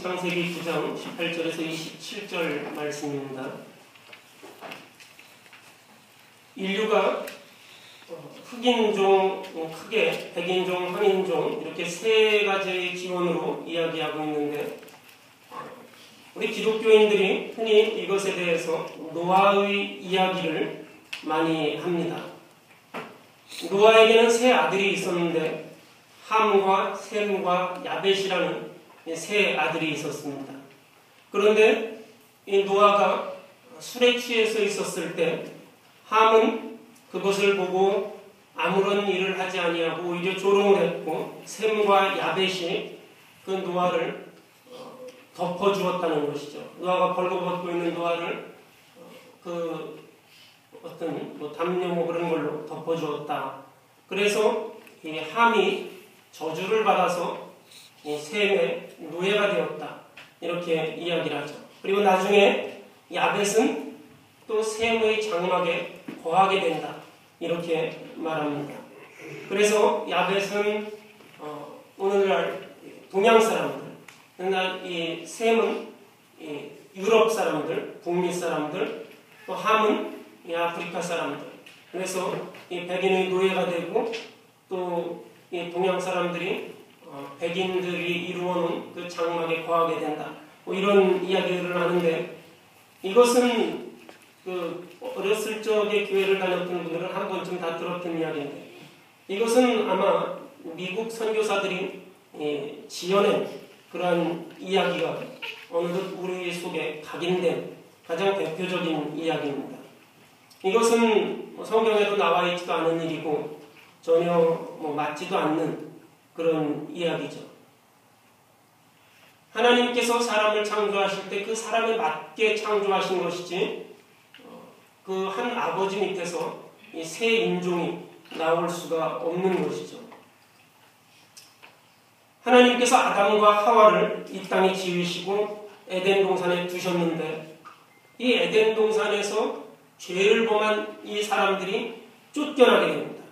창세기 9장 18절에서 27절 말씀입니다. 인류가 흑인종, 크게 백인종, 황인종 이렇게 세 가지의 기원으로 이야기하고 있는데 우리 기독교인들이 흔히 이것에 대해서 노아의 이야기를 많이 합니다. 노아에게는 세 아들이 있었는데 함과 셈과 야벳이라는 세 아들이 있었습니다. 그런데 이 노아가 술에 취해서 있었을 때 함은 그것을 보고 아무런 일을 하지 아니하고 오히려 조롱을 했고 셈과 야벳이 그 노아를 덮어주었다는 것이죠. 노아가 벌거벗고 있는 노아를 그 어떤 담요 그런 걸로 덮어주었다. 그래서 이 함이 저주를 받아서 이 셈의 노예가 되었다. 이렇게 이야기를 하죠. 그리고 나중에 야벳은 또 셈의 장막에 거하게 된다. 이렇게 말합니다. 그래서 야벳은 오늘날 동양 사람들, 그러나 이 셈은 이 유럽 사람들, 북미 사람들, 또 함은 이 아프리카 사람들. 그래서 이 백인의 노예가 되고 또 이 동양 사람들이 백인들이 이루어놓은 그 장막에 거하게 된다. 이런 이야기를 하는데 이것은 그 어렸을 적에 교회를 다녔던 분들은 한 번쯤 다 들었던 이야기인데 이것은 아마 미국 선교사들이 지어낸 그러한 이야기가 어느덧 우리 속에 각인된 가장 대표적인 이야기입니다. 이것은 성경에도 나와 있지도 않은 일이고 전혀 맞지도 않는 그런 이야기죠. 하나님께서 사람을 창조하실 때 그 사람에 맞게 창조하신 것이지 그 한 아버지 밑에서 이 새 인종이 나올 수가 없는 것이죠. 하나님께서 아담과 하와를 이 땅에 지으시고 에덴 동산에 두셨는데 이 에덴 동산에서 죄를 범한 이 사람들이 쫓겨나게 됩니다.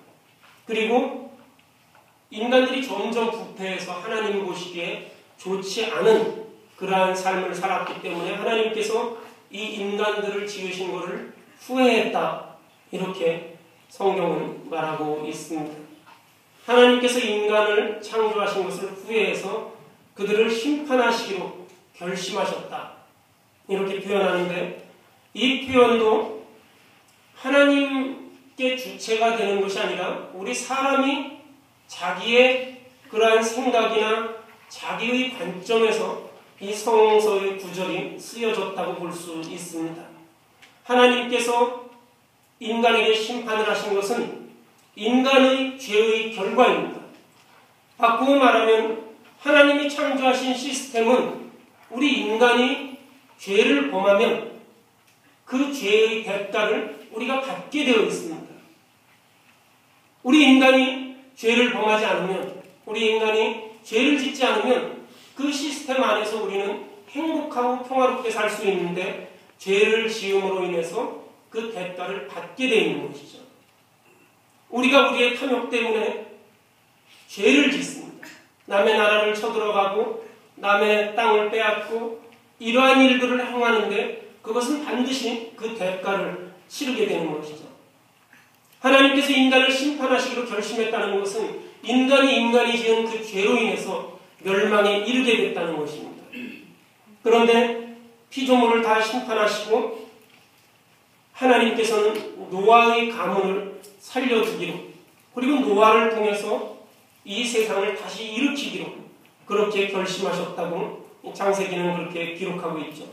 그리고 인간들이 점점 부패해서 하나님 보시기에 좋지 않은 그러한 삶을 살았기 때문에 하나님께서 이 인간들을 지으신 것을 후회했다. 이렇게 성경은 말하고 있습니다. 하나님께서 인간을 창조하신 것을 후회해서 그들을 심판하시기로 결심하셨다. 이렇게 표현하는데 이 표현도 하나님께 주체가 되는 것이 아니라 우리 사람이 자기의 그러한 생각이나 자기의 관점에서 이 성서의 구절이 쓰여졌다고 볼 수 있습니다. 하나님께서 인간에게 심판을 하신 것은 인간의 죄의 결과입니다. 바꾸고 말하면 하나님이 창조하신 시스템은 우리 인간이 죄를 범하면 그 죄의 대가를 우리가 받게 되어 있습니다. 우리 인간이 죄를 범하지 않으면, 우리 인간이 죄를 짓지 않으면 그 시스템 안에서 우리는 행복하고 평화롭게 살 수 있는데 죄를 지음으로 인해서 그 대가를 받게 되어 있는 것이죠. 우리가 우리의 탐욕 때문에 죄를 짓습니다. 남의 나라를 쳐들어가고 남의 땅을 빼앗고 이러한 일들을 행하는데 그것은 반드시 그 대가를 치르게 되는 것이죠. 하나님께서 인간을 심판하시기로 결심했다는 것은 인간이 지은 그 죄로 인해서 멸망에 이르게 됐다는 것입니다. 그런데 피조물을 다 심판하시고 하나님께서는 노아의 가문을 살려주기로 그리고 노아를 통해서 이 세상을 다시 일으키기로 그렇게 결심하셨다고 창세기는 그렇게 기록하고 있죠.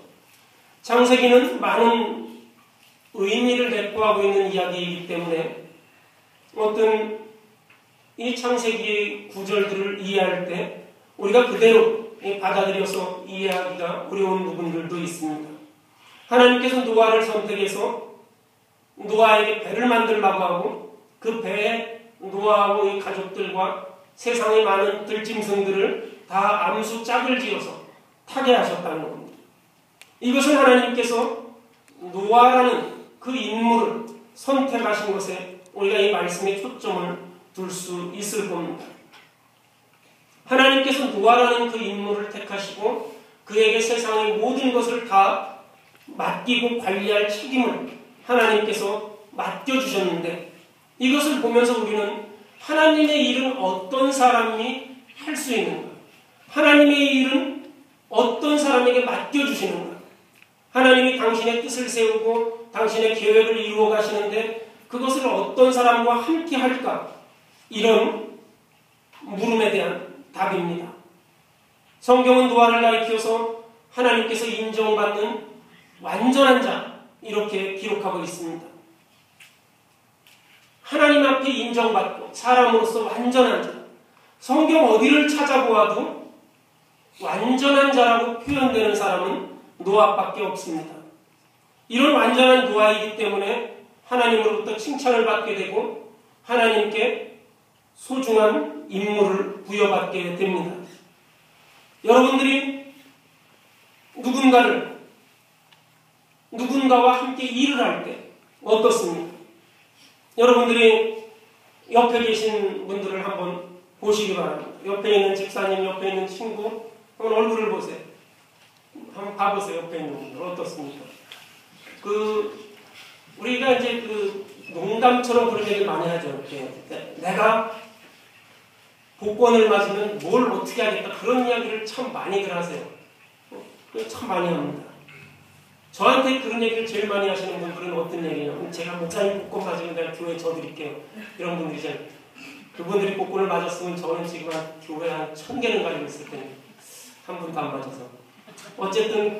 창세기는 많은 의미를 내포하고 있는 이야기이기 때문에 어떤 이 창세기의 구절들을 이해할 때 우리가 그대로 받아들여서 이해하기가 어려운 부분들도 있습니다. 하나님께서 노아를 선택해서 노아에게 배를 만들라고 하고 그 배에 노아하고 이 가족들과 세상의 많은 들짐승들을 다 암수 짝을 지어서 타게 하셨다는 겁니다. 이것은 하나님께서 노아라는 그 인물을 선택하신 것에 우리가 이 말씀에 초점을 둘 수 있을 겁니다. 하나님께서 노아라는 그 인물을 택하시고 그에게 세상의 모든 것을 다 맡기고 관리할 책임을 하나님께서 맡겨주셨는데, 이것을 보면서 우리는 하나님의 일은 어떤 사람이 할 수 있는가? 하나님의 일은 어떤 사람에게 맡겨주시는가? 하나님이 당신의 뜻을 세우고 당신의 계획을 이루어 가시는데 그것을 어떤 사람과 함께 할까? 이런 물음에 대한 답입니다. 성경은 노아를 가리켜서 하나님께서 인정받는 완전한 자, 이렇게 기록하고 있습니다. 하나님 앞에 인정받고 사람으로서 완전한 자. 성경 어디를 찾아보아도 완전한 자라고 표현되는 사람은 노아밖에 없습니다. 이런 완전한 노아이기 때문에 하나님으로부터 칭찬을 받게 되고 하나님께 소중한 임무를 부여받게 됩니다. 여러분들이 누군가와 함께 일을 할 때 어떻습니까? 여러분들이 옆에 계신 분들을 한번 보시기 바랍니다. 옆에 있는 집사님, 옆에 있는 친구, 한번 얼굴을 보세요. 한번 봐보세요. 옆에 있는 분들 어떻습니까? 우리가 이제 농담처럼 그런 얘기 많이 하죠. 이렇게 내가 복권을 맞으면 뭘 어떻게 하겠다, 그런 이야기를 참 많이들 하세요. 참 많이 합니다. 저한테 그런 얘기를 제일 많이 하시는 분들은 어떤 얘기냐면, 제가 목사님 복권 맞으면 내가 교회 져드릴게요. 이런 분들이잖아요. 그분들이 복권을 맞았으면 저는 지금 교회 한 1000개는 가지고 있을 텐데 한 분도 안 맞아서. 어쨌든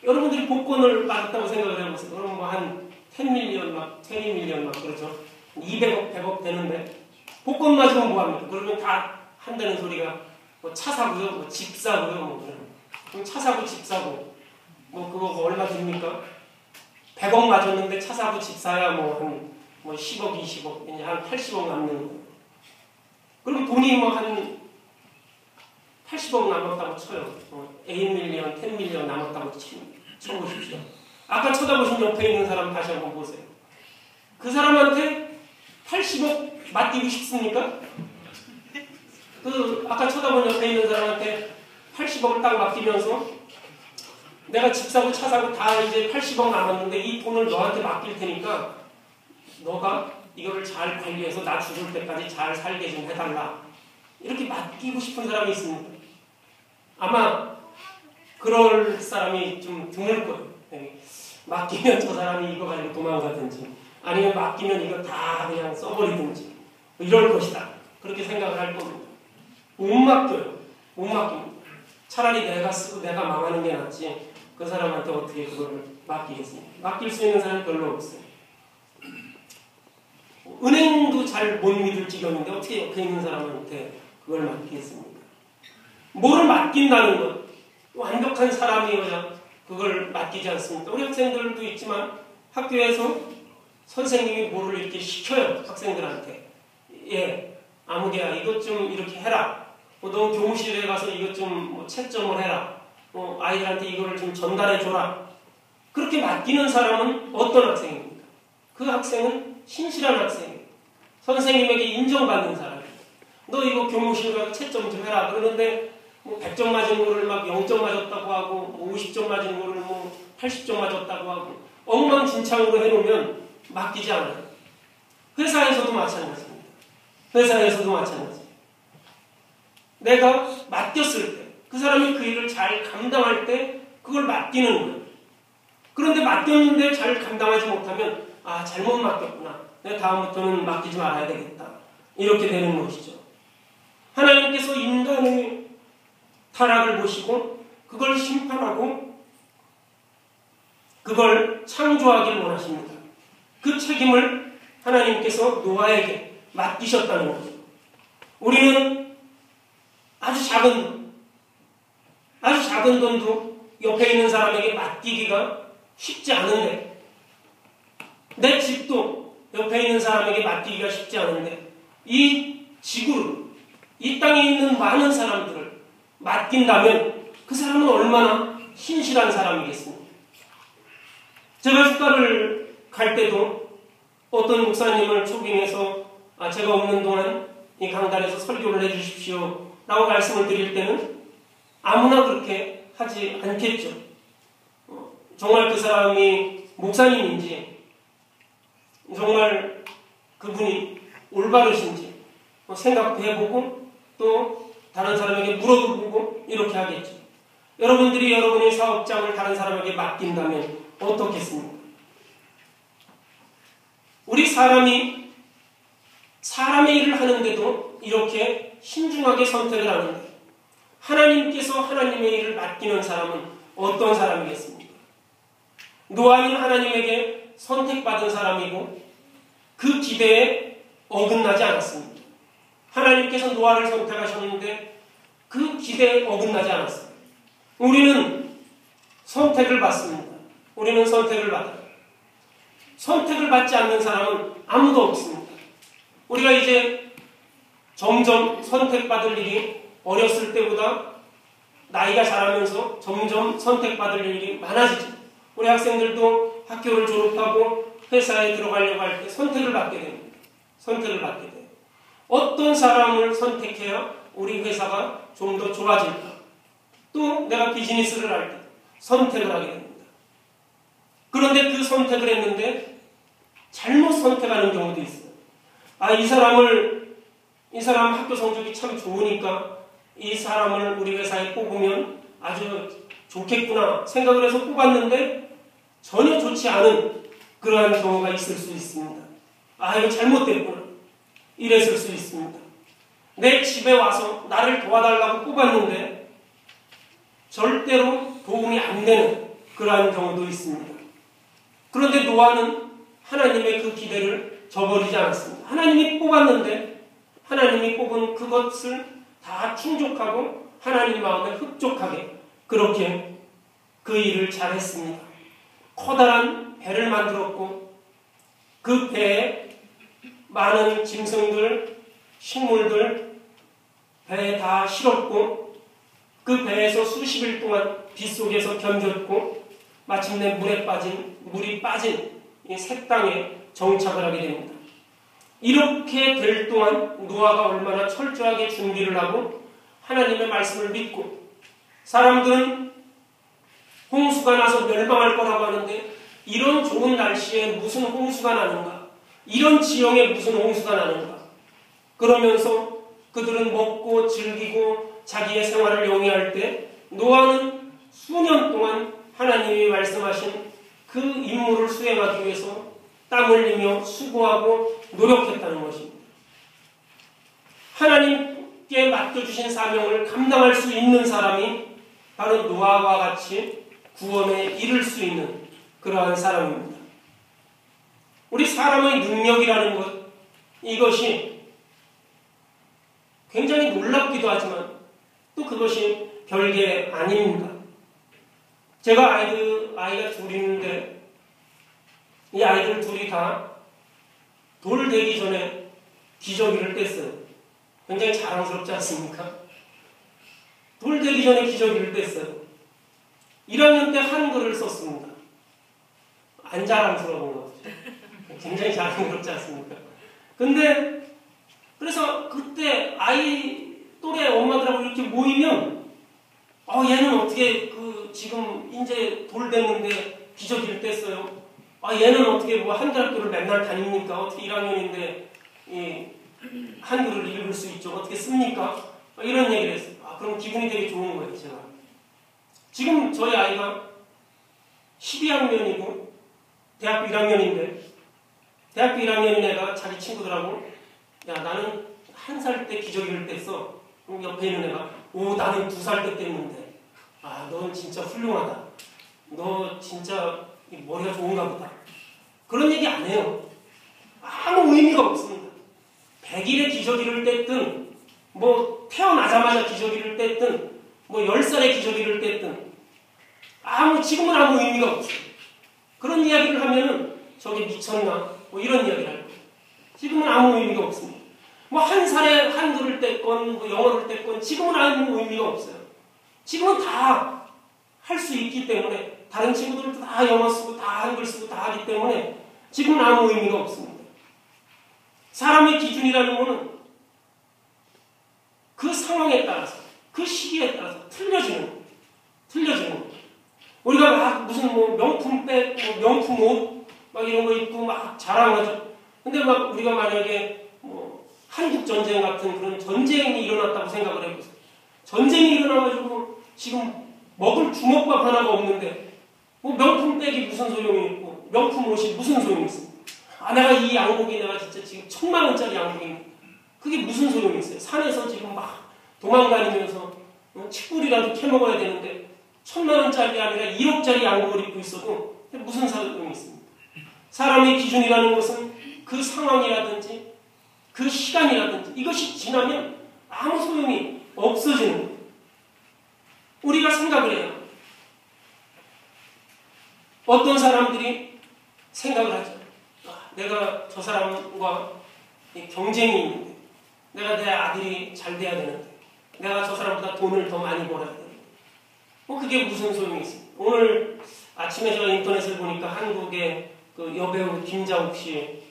여러분들이 복권을 맞았다고 생각을 해보세요. 그럼 뭐 한 10밀리언 막 20밀리언 막 그렇죠. 200억 100억 되는데 복권 맞으면 뭐합니까? 그러면 다 한다는 소리가 뭐 차 사고요, 뭐 집 사고요, 뭐 그럼 차 사고 집 사고 뭐 그거 얼마 듭니까? 100억 맞았는데 차 사고 집 사야 한 10억 20억 한 80억 남는 거예요. 그럼 돈이 뭐 한 80억 남았다고 쳐요. 8밀리언, 10밀리언 남았다고 쳐보십시오. 아까 쳐다보신 옆에 있는 사람 다시 한번 보세요. 그 사람한테 80억 맡기고 싶습니까? 아까 쳐다본 옆에 있는 사람한테 80억을 딱 맡기면서 내가 집 사고 차 사고 다 이제 80억 남았는데 이 돈을 너한테 맡길 테니까 너가 이거를 잘 관리해서 나 죽을 때까지 잘 살게 좀 해달라. 이렇게 맡기고 싶은 사람이 있습니다. 아마 그럴 사람이 좀 드물 거예요. 맡기면 저 사람이 이거 가지고 도망가든지 아니면 맡기면 이거 다 그냥 써버리든지 이럴 것이다. 그렇게 생각을 할 겁니다. 못 맡겨요. 못 맡깁니다. 차라리 내가 쓰고 내가 망하는 게 낫지 그 사람한테 어떻게 그걸 맡기겠습니까? 맡길 수 있는 사람이 별로 없어요. 은행도 잘 못 믿을 지경인데 어떻게 옆에 있는 사람한테 그걸 맡기겠습니까? 뭐를 맡긴다는 것, 완벽한 사람이어야 그걸 맡기지 않습니까? 우리 학생들도 있지만 학교에서 선생님이 뭐를 이렇게 시켜요. 학생들한테. 아무개야 이것 좀 이렇게 해라. 너 교무실에 가서 이것 좀 채점을 해라. 아이들한테 이거를 좀 전달해 줘라. 그렇게 맡기는 사람은 어떤 학생입니까? 그 학생은 신실한 학생이에요. 선생님에게 인정받는 사람이에요. 너 이거 교무실 가서 채점 좀 해라. 그러는데 100점 맞은 거를 막 0점 맞았다고 하고 50점 맞은 거를 80점 맞았다고 하고 엉망진창으로 해놓으면 맡기지 않아요. 회사에서도 마찬가지입니다. 회사에서도 마찬가지입니다. 내가 맡겼을 때 그 사람이 그 일을 잘 감당할 때 그걸 맡기는 거예요. 그런데 맡겼는데 잘 감당하지 못하면 잘못 맡겼구나. 내가 다음부터는 맡기지 말아야 되겠다. 이렇게 되는 것이죠. 하나님께서 인간의 타락을 보시고 그걸 심판하고 그걸 창조하길 원하십니다. 그 책임을 하나님께서 노아에게 맡기셨다는 거죠. 우리는 아주 작은 돈도 옆에 있는 사람에게 맡기기가 쉽지 않은데, 내 집도 옆에 있는 사람에게 맡기기가 쉽지 않은데, 이 지구를, 이 땅에 있는 많은 사람들을 맡긴다면 그 사람은 얼마나 신실한 사람이겠습니까? 제가 휴가를 갈 때도 어떤 목사님을 초빙해서 제가 없는 동안 이 강단에서 설교를 해주십시오 라고 말씀을 드릴 때는 아무나 그렇게 하지 않겠죠. 정말 그 사람이 목사님인지, 정말 그분이 올바르신지 생각해보고 또 다른 사람에게 물어보고 이렇게 하겠죠. 여러분들이 여러분의 사업장을 다른 사람에게 맡긴다면 어떻겠습니까? 우리 사람이 사람의 일을 하는데도 이렇게 신중하게 선택을 하는데 하나님께서 하나님의 일을 맡기는 사람은 어떤 사람이겠습니까? 노아는 하나님에게 선택받은 사람이고 그 기대에 어긋나지 않았습니다. 하나님께서 노아를 선택하셨는데 그 기대에 어긋나지 않았습니다. 우리는 선택을 받습니다. 우리는 선택을 받아요. 선택을 받지 않는 사람은 아무도 없습니다. 우리가 이제 점점 선택받을 일이 어렸을 때보다 나이가 자라면서 점점 선택받을 일이 많아지죠. 우리 학생들도 학교를 졸업하고 회사에 들어가려고 할 때 선택을 받게 됩니다. 선택을 받게 돼요. 어떤 사람을 선택해야 우리 회사가 좀 더 좋아질까? 또 내가 비즈니스를 할 때 선택을 하게 됩니다. 그런데 그 선택을 했는데 잘못 선택하는 경우도 있어요. 이 사람 학교 성적이 참 좋으니까 이 사람을 우리 회사에 뽑으면 아주 좋겠구나 생각을 해서 뽑았는데 전혀 좋지 않은 그러한 경우가 있을 수 있습니다. 이거 잘못됐구나. 이랬을 수 있습니다. 내 집에 와서 나를 도와달라고 뽑았는데 절대로 도움이 안 되는 그러한 경우도 있습니다. 그런데 노아는 하나님의 그 기대를 저버리지 않았습니다. 하나님이 뽑았는데 하나님이 뽑은 그것을 다 충족하고 하나님 마음에 흡족하게 그렇게 그 일을 잘했습니다. 커다란 배를 만들었고 그 배에 많은 짐승들, 식물들 배에 다 실었고 그 배에서 수십일 동안 빗속에서 견뎠고 마침내 물이 빠진 이 새 땅에 정착을 하게 됩니다. 이렇게 될 동안 노아가 얼마나 철저하게 준비를 하고 하나님의 말씀을 믿고 사람들은 홍수가 나서 멸망할 거라고 하는데 이런 좋은 날씨에 무슨 홍수가 나는가? 이런 지형에 무슨 홍수가 나는가? 그러면서 그들은 먹고 즐기고 자기의 생활을 영위할 때 노아는 수년 동안 하나님이 말씀하신 그 임무를 수행하기 위해서 땀 흘리며 수고하고 노력했다는 것입니다. 하나님께 맡겨주신 사명을 감당할 수 있는 사람이 바로 노아와 같이 구원에 이를 수 있는 그러한 사람입니다. 우리 사람의 능력이라는 것, 이것이 굉장히 놀랍기도 하지만 또 그것이 별게 아닙니다. 제가 아이가 둘이 있는데 이 아이들 둘이 다 돌 되기 전에 기저귀를 뗐어요. 굉장히 자랑스럽지 않습니까? 돌 되기 전에 기저귀를 뗐어요. 1학년 때 한글을 썼습니다. 안 자랑스러운 것 같아요. 굉장히 자랑스럽지 않습니까? 근데 그래서 그때 아이 또래 엄마들하고 이렇게 모이면 얘는 어떻게 지금 이제 돌 됐는데 기저귀를 뗐어요. 얘는 어떻게 한글 학교를 맨날 다닙니까? 어떻게 1학년인데 한글을 읽을 수 있죠? 어떻게 씁니까? 이런 얘기를 했어요. 그럼 기분이 되게 좋은 거예요, 제가. 지금 저희 아이가 12학년이고 대학교 1학년인데 대학교 1학년인 애가 자기 친구들하고 나는 1살 때 기저귀를 뗐어. 그럼 옆에 있는 애가 나는 2살 때 뗐는데 넌 진짜 훌륭하다. 너 진짜 머리가 좋은가 보다. 그런 얘기 안 해요. 아무 의미가 없습니다. 100일에 기저귀를 뗐든 태어나자마자 기저귀를 뗐든 10살에 기저귀를 뗐든 지금은 아무 의미가 없어요. 그런 이야기를 하면은 저게 미쳤나? 이런 이야기를 할 거예요. 지금은 아무 의미가 없습니다. 1살에 한글을 뗐건 영어를 뗐건 지금은 아무 의미가 없어요. 지금은 다 할 수 있기 때문에 다른 친구들도 다 영어 쓰고 다 한글 쓰고 다 하기 때문에 지금은 아무 의미가 없습니다. 사람의 기준이라는 것은 그 상황에 따라서 그 시기에 따라서 틀려지는 무슨 뭐 명품백, 뭐 명품 옷, 막 이런 거 입고 막 자랑하죠. 근데 막 우리가 만약에 뭐 한국 전쟁 같은 그런 전쟁이 일어났다고 생각을 해보세요. 전쟁이 일어나가지고 지금 먹을 주먹밥 하나가 없는데 뭐 명품백이 무슨 소용이 있고 명품 옷이 무슨 소용이 있습니까? 아, 내가 이 양복이 내가 진짜 지금 10,000,000원짜리 양복인데 그게 무슨 소용이 있어요? 산에서 지금 막 도망다니면서 칡뿌리라도 캐먹어야 되는데 1,000,000원짜리 아니라 1억짜리 양복을 입고 있어도 무슨 소용이 있습니까? 사람의 기준이라는 것은 그 상황이라든지 그 시간이라든지 이것이 지나면 아무 소용이 없어지는 거예요. 우리가 생각을 해요. 어떤 사람들이 생각을 하죠. 내가 저 사람과 경쟁이 있는데 내가 내 아들이 잘 돼야 되는데 내가 저 사람보다 돈을 더 많이 벌어야 되는데 뭐 그게 무슨 소용이 있습니까? 오늘 아침에 제가 인터넷을 보니까 한국의 그 여배우 김자옥 씨,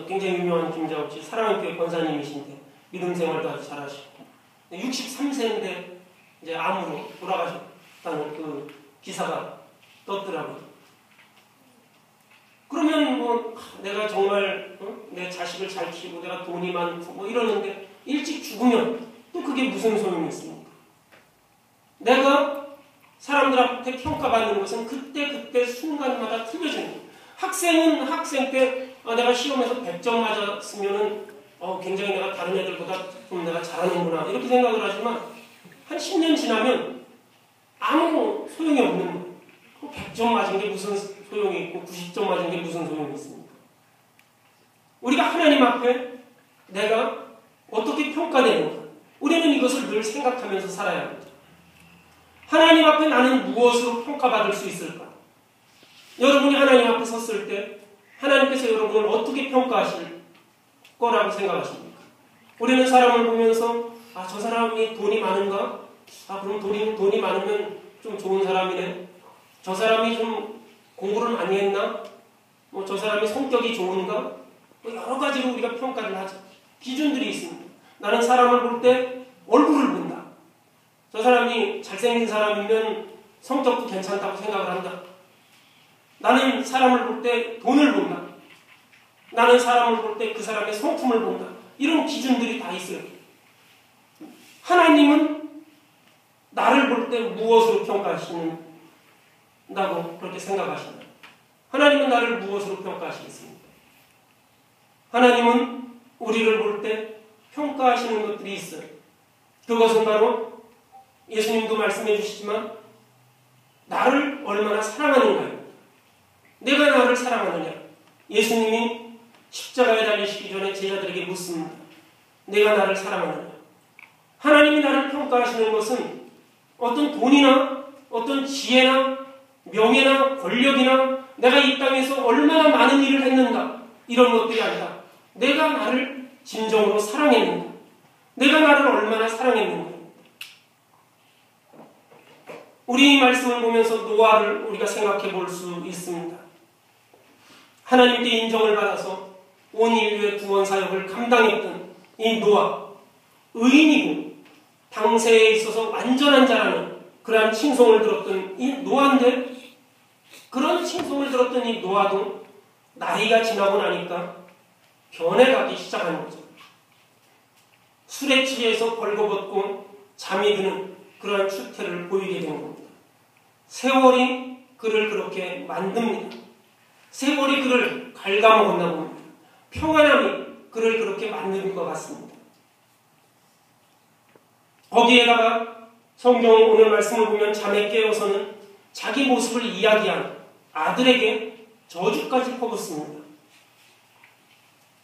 굉장히 유명한 김자옥 씨, 사랑의 교회 권사님이신데 믿음 생활도 아주 잘하시고 63세인데 이제 암으로 돌아가셨다는 그 기사가 떴더라고요. 그러면 뭐 내가 정말 내 자식을 잘 키우고 내가 돈이 많고 뭐 이러는데 일찍 죽으면 또 그게 무슨 소용이 있습니까? 내가 사람들 앞에 평가받는 것은 그때 순간마다 틀려지는 거예요. 학생은 학생 때 내가 시험에서 100점 맞았으면은 굉장히 내가 다른 애들보다 좀 내가 잘하는구나 이렇게 생각을 하지만 한 10년 지나면 아무 소용이 없는 거예요. 100점 맞은 게 무슨 소용이 있고 90점 맞은 게 무슨 소용이 있습니까? 우리가 하나님 앞에 내가 어떻게 평가되는가 우리는 이것을 늘 생각하면서 살아야 합니다. 하나님 앞에 나는 무엇으로 평가받을 수 있을까? 여러분이 하나님 앞에 섰을 때 하나님께서 여러분을 어떻게 평가하실 거라고 생각하십니까? 우리는 사람을 보면서 저 사람이 돈이 많은가? 그럼 돈이 많으면 좀 좋은 사람이네. 저 사람이 좀 공부를 많이 했나? 뭐 저 사람이 성격이 좋은가? 뭐 여러 가지로 우리가 평가를 하죠. 기준들이 있습니다. 나는 사람을 볼 때 얼굴을 본다. 저 사람이 잘생긴 사람이면 성격도 괜찮다고 생각을 한다. 나는 사람을 볼 때 돈을 본다. 나는 사람을 볼 때 그 사람의 성품을 본다. 이런 기준들이 다 있어요. 하나님은 나를 볼 때 무엇으로 평가하시는다고 그렇게 생각하시나요? 하나님은 나를 무엇으로 평가하시겠습니까? 하나님은 우리를 볼 때 평가하시는 것들이 있어요. 그것은 바로 예수님도 말씀해 주시지만 나를 얼마나 사랑하는가요? 내가 나를 사랑하느냐? 예수님이 십자가에 달리시기 전에 제자들에게 묻습니다. 내가 나를 사랑하느냐? 하나님이 나를 평가하시는 것은 어떤 돈이나 어떤 지혜나 명예나 권력이나 내가 이 땅에서 얼마나 많은 일을 했는가 이런 것들이 아니라 내가 나를 진정으로 사랑했는가? 내가 나를 얼마나 사랑했는가? 우리 이 말씀을 보면서 노아를 우리가 생각해 볼 수 있습니다. 하나님께 인정을 받아서 온 인류의 구원 사역을 감당했던 이 노아, 의인이고 당세에 있어서 완전한 자라는 그러한 칭송을 들었던 이 노아인데 그런 칭송을 들었던 이 노아도 나이가 지나고 나니까 변해가기 시작하는 거죠. 술에 취해서 벌거벗고 잠이 드는 그러한 추태를 보이게 된 겁니다. 세월이 그를 그렇게 만듭니다. 세월이 그를 갉아먹었나 봅니다. 평안함이 그를 그렇게 만드는 것 같습니다. 거기에다가 성경 오늘 말씀을 보면 잠에 깨어서는 자기 모습을 이야기한 아들에게 저주까지 퍼붓습니다.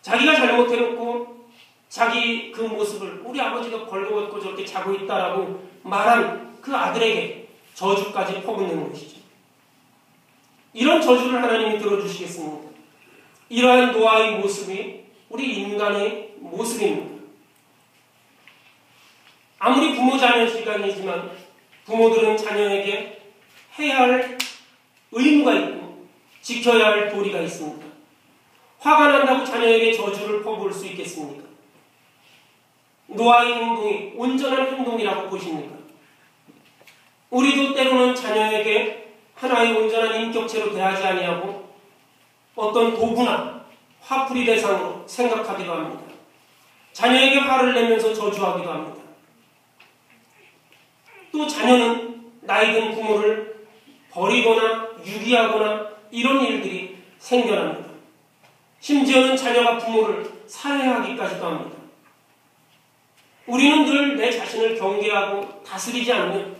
자기가 잘못해놓고 자기 그 모습을 우리 아버지가 벌거벗고 저렇게 자고 있다라고 말한 그 아들에게 저주까지 퍼붓는 것이죠. 이런 저주를 하나님이 들어주시겠습니까? 이러한 노아의 모습이 우리 인간의 모습입니다. 아무리 부모 자녀 시간이지만 부모들은 자녀에게 해야 할 의무가 있고 지켜야 할 도리가 있습니다. 화가 난다고 자녀에게 저주를 퍼부을 수 있겠습니까? 노아의 행동이 온전한 행동이라고 보십니까? 우리도 때로는 자녀에게 하나의 온전한 형체로 대하지 아니하고 어떤 도구나 화풀이 대상으로 생각하기도 합니다. 자녀에게 화를 내면서 저주하기도 합니다. 또 자녀는 나이든 부모를 버리거나 유기하거나 이런 일들이 생겨납니다. 심지어는 자녀가 부모를 살해하기까지도 합니다. 우리는 늘 내 자신을 경계하고 다스리지 않으면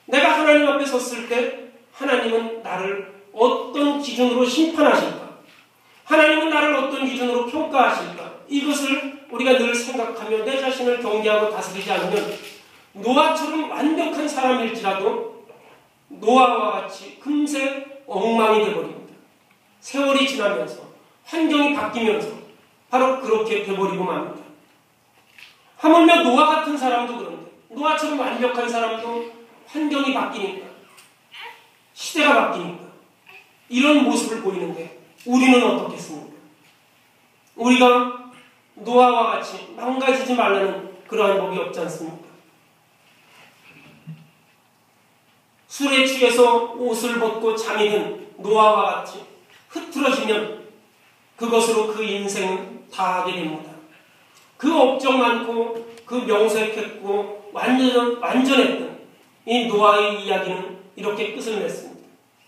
내가 하나님 앞에 섰을 때 하나님은 나를 어떤 기준으로 심판하실까? 하나님은 나를 어떤 기준으로 평가하실까? 이것을 우리가 늘 생각하며 내 자신을 경계하고 다스리지 않으면 노아처럼 완벽한 사람일지라도 노아와 같이 금세 엉망이 되어버립니다. 세월이 지나면서 환경이 바뀌면서 바로 그렇게 되어버리고 맙니다. 하물며 노아 같은 사람도 그런데 노아처럼 완벽한 사람도 환경이 바뀌니까 시대가 바뀌니까 이런 모습을 보이는데 우리는 어떻겠습니까? 우리가 노아와 같이 망가지지 말라는 그러한 법이 없지 않습니까? 술에 취해서 옷을 벗고 잠이 든 노아와 같이 흐트러지면 그것으로 그 인생은 다하게 됩니다. 그 업적 많고 그 명색했고 완전했던 이 노아의 이야기는 이렇게 끝을 냈습니다.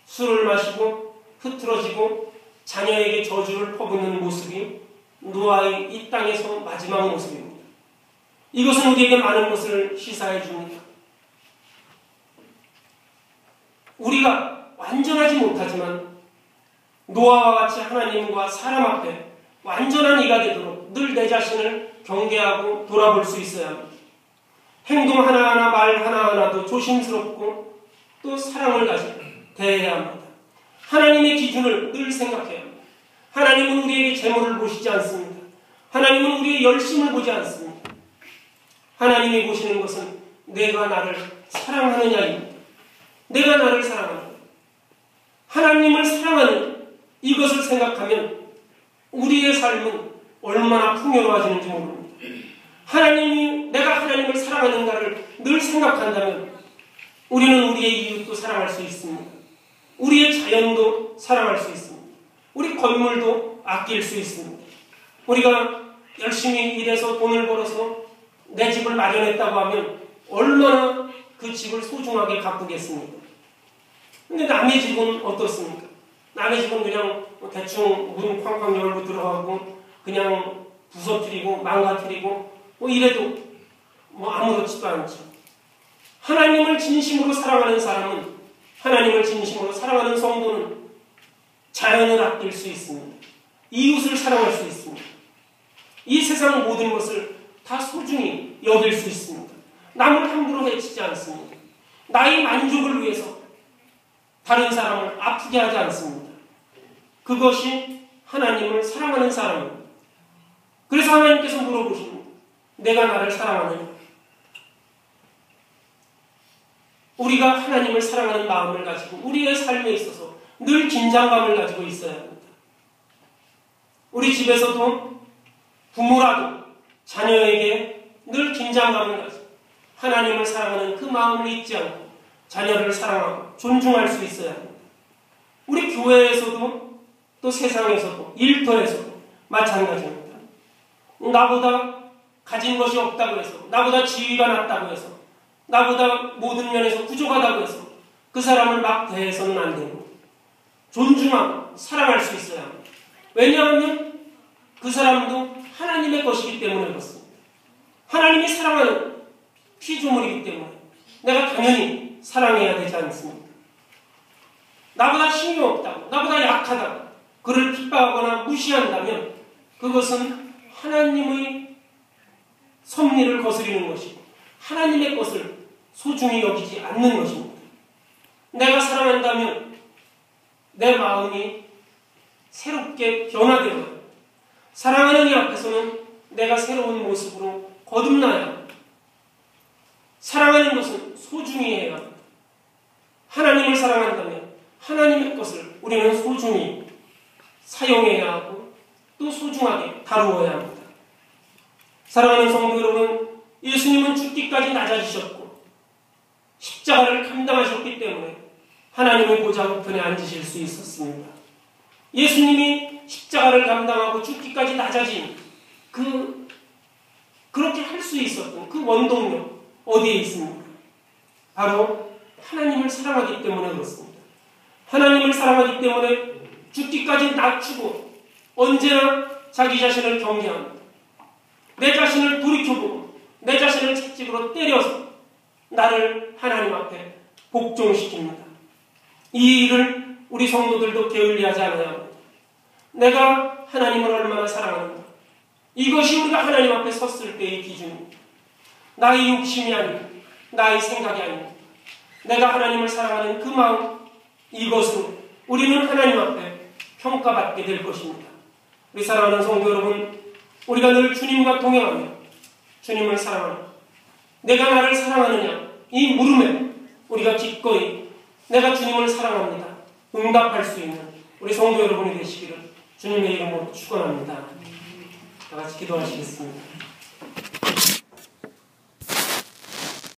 술을 마시고 흐트러지고 자녀에게 저주를 퍼붓는 모습이 노아의 이 땅에서 마지막 모습입니다. 이것은 우리에게 많은 것을 시사해 줍니다. 우리가 완전하지 못하지만 노아와 같이 하나님과 사람 앞에 완전한 이가 되도록 늘 내 자신을 경계하고 돌아볼 수 있어야 합니다. 행동 하나하나 말 하나하나도 조심스럽고 또 사랑을 가지고 대해야 합니다. 하나님의 기준을 늘 생각해야 합니다. 하나님은 우리에게 재물을 보시지 않습니다. 하나님은 우리의 열심을 보지 않습니다. 하나님이 보시는 것은 내가 나를 사랑하느냐입니다. 내가 나를 사랑하느냐. 하나님을 사랑하는 이것을 생각하면 우리의 삶은 얼마나 풍요로워지는지 모릅니다. 내가 하나님을 사랑하는가를 늘 생각한다면 우리는 우리의 이웃도 사랑할 수 있습니다. 우리의 자연도 사랑할 수 있습니다. 우리 건물도 아낄 수 있습니다. 우리가 열심히 일해서 돈을 벌어서 내 집을 마련했다고 하면 얼마나 그 집을 소중하게 가꾸겠습니까? 근데 남의 집은 어떻습니까? 남의 집은 그냥 대충 문 쾅쾅 열고 들어가고 그냥 부서뜨리고 망가뜨리고 이래도 아무렇지도 않죠. 하나님을 진심으로 사랑하는 사람은, 하나님을 진심으로 사랑하는 성도는 자연을 아낄 수 있습니다. 이웃을 사랑할 수 있습니다. 이 세상 모든 것을 다 소중히 여길 수 있습니다. 남을 함부로 해치지 않습니다. 나의 만족을 위해서 다른 사람을 아프게 하지 않습니다. 그것이 하나님을 사랑하는 사람입니다. 그래서 하나님께서 물어보십니다. 내가 나를 사랑하느냐? 우리가 하나님을 사랑하는 마음을 가지고 우리의 삶에 있어서 늘 긴장감을 가지고 있어야 합니다. 우리 집에서도 부모라도 자녀에게 늘 긴장감을 가지고 하나님을 사랑하는 그 마음을 잊지 않고 자녀를 사랑하고 존중할 수 있어야 합니다. 우리 교회에서도 또 세상에서도 일터에서도 마찬가지입니다. 나보다 가진 것이 없다고 해서, 나보다 지위가 낮다고 해서, 나보다 모든 면에서 부족하다고 해서 그 사람을 막 대해서는 안 됩니다. 존중하고 사랑할 수 있어야 합니다. 왜냐하면 그 사람도 하나님의 것이기 때문에 그렇습니다. 하나님이 사랑하는 피조물이기 때문에 내가 당연히 사랑해야 되지 않습니까? 나보다 힘이 없다고, 나보다 약하다고 그를 핍박하거나 무시한다면 그것은 하나님의 섭리를 거스리는 것이고 하나님의 것을 소중히 여기지 않는 것입니다. 내가 사랑한다면 내 마음이 새롭게 변화되어요. 사랑하는 이 앞에서는 내가 새로운 모습으로 거듭나야 합니다. 사랑하는 것은 소중히 해야 합니다. 하나님을 사랑한다면 하나님의 것을 우리는 소중히 사용해야 하고 또 소중하게 다루어야 합니다. 사랑하는 성도 여러분, 예수님은 죽기까지 낮아지셨고 십자가를 감당하셨기 때문에 하나님의 보좌 우편에 앉으실 수 있었습니다. 예수님이 십자가를 감당하고 죽기까지 낮아진 그렇게 할 수 있었던 그 원동력 어디에 있습니까? 바로 하나님을 사랑하기 때문에 그렇습니다. 하나님을 사랑하기 때문에 죽기까지 낮추고 언제나 자기 자신을 경계합니다. 내 자신을 돌이켜보고 내 자신을 채찍으로 때려서 나를 하나님 앞에 복종시킵니다. 이 일을 우리 성도들도 게을리하지 않아야 합니다. 내가 하나님을 얼마나 사랑하는가. 이것이 우리가 하나님 앞에 섰을 때의 기준입니다. 나의 욕심이 아니고 나의 생각이 아니고 내가 하나님을 사랑하는 그 마음, 이것으로 우리는 하나님 앞에 평가받게 될 것입니다. 우리 사랑하는 성도 여러분, 우리가 늘 주님과 동행하며 주님을 사랑하며 내가 나를 사랑하느냐 이 물음에 우리가 기꺼이 내가 주님을 사랑합니다 응답할 수 있는 우리 성도 여러분이 되시기를 주님의 이름으로 축원합니다. 다 같이 기도하시겠습니다.